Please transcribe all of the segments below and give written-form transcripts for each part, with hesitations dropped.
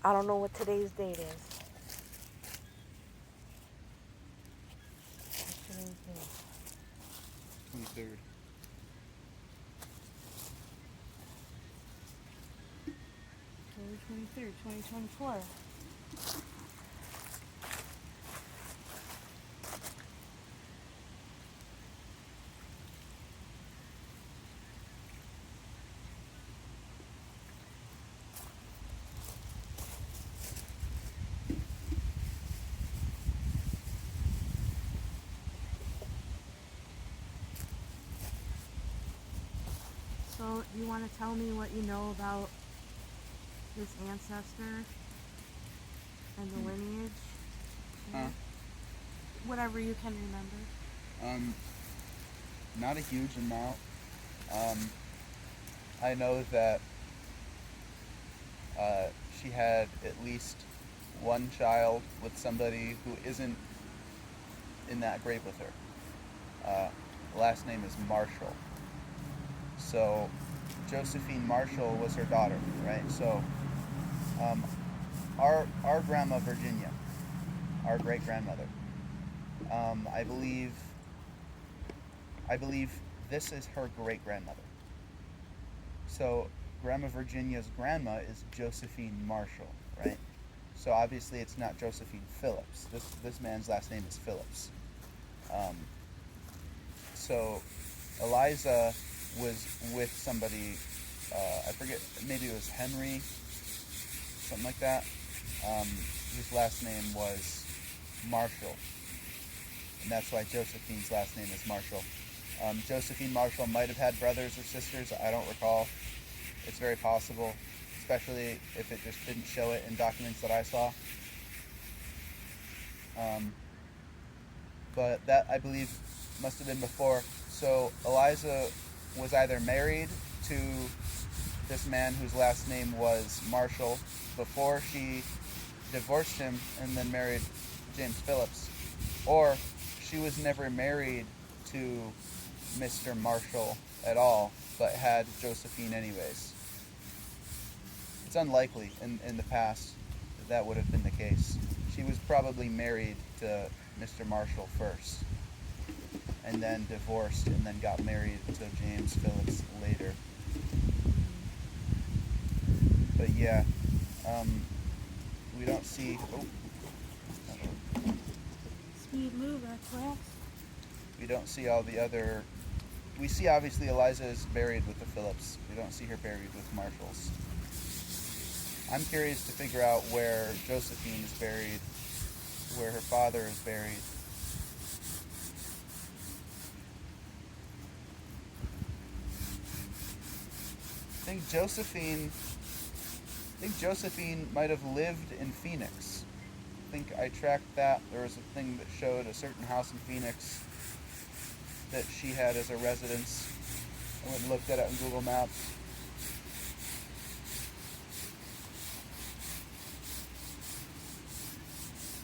I don't know what today's date is. What's today's date? 23rd. February 23rd, 2024. So, you want to tell me what you know about this ancestor and the lineage? Huh? Whatever you can remember. Not a huge amount. I know that she had at least one child with somebody who isn't in that grave with her. The last name is Marshall. So Josephine Marshall was her daughter, right? So our grandma Virginia, our great grandmother, I believe this is her great grandmother. So Grandma Virginia's grandma is Josephine Marshall, right? So obviously it's not Josephine Phillips. This man's last name is Phillips. Um, so Eliza was with somebody, I forget, maybe it was Henry, something like that, whose last name was Marshall. And that's why Josephine's last name is Marshall. Josephine Marshall might have had brothers or sisters, I don't recall. It's very possible, especially if it just didn't show it in documents that I saw. But that, I believe, must have been before. So Eliza was either married to this man whose last name was Marshall before she divorced him and then married James Phillips, or she was never married to Mr. Marshall at all, but had Josephine anyways. It's unlikely in the past that would have been the case. She was probably married to Mr. Marshall first, and then divorced, and then got married to James Phillips later. But yeah, we don't see. Oh, Speed move, X-Lax. we don't see all the other. We see obviously Eliza is buried with the Phillips. We don't see her buried with Marshalls. I'm curious to figure out where Josephine is buried, where her father is buried. I think Josephine might have lived in Phoenix. I think I tracked that. There was a thing that showed a certain house in Phoenix that she had as a residence. I went and looked at it on Google Maps.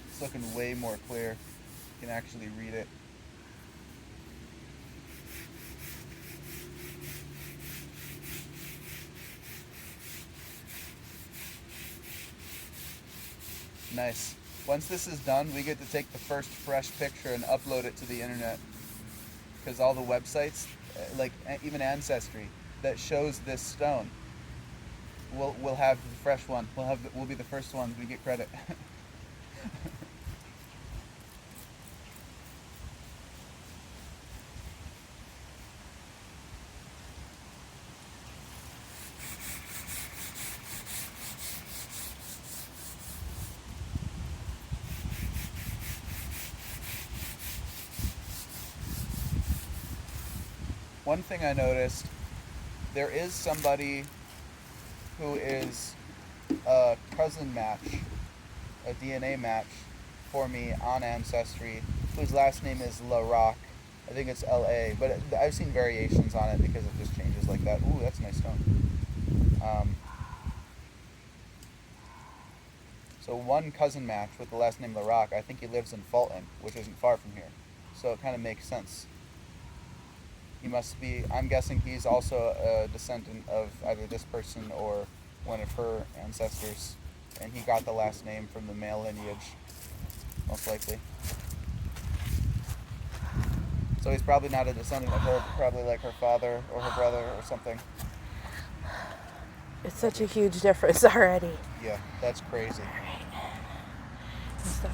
It's looking way more clear. You can actually read it. Nice. Once this is done, we get to take the first fresh picture and upload it to the internet. Because all the websites, like even Ancestry, that shows this stone, we'll have the fresh one. We'll be the first ones. We get credit. One thing I noticed, there is somebody who is a cousin match, a DNA match for me on Ancestry, whose last name is LaRock. I think it's L-A, but I've seen variations on it because it just changes like that. Ooh, that's a nice stone. So one cousin match with the last name LaRock, I think he lives in Fulton, which isn't far from here. So it kind of makes sense. He must be, I'm guessing he's also a descendant of either this person or one of her ancestors. and he got the last name from the male lineage, most likely. So he's probably not a descendant of her, but probably like her father or her brother or something. It's such a huge difference already. Yeah, that's crazy. All right. Stop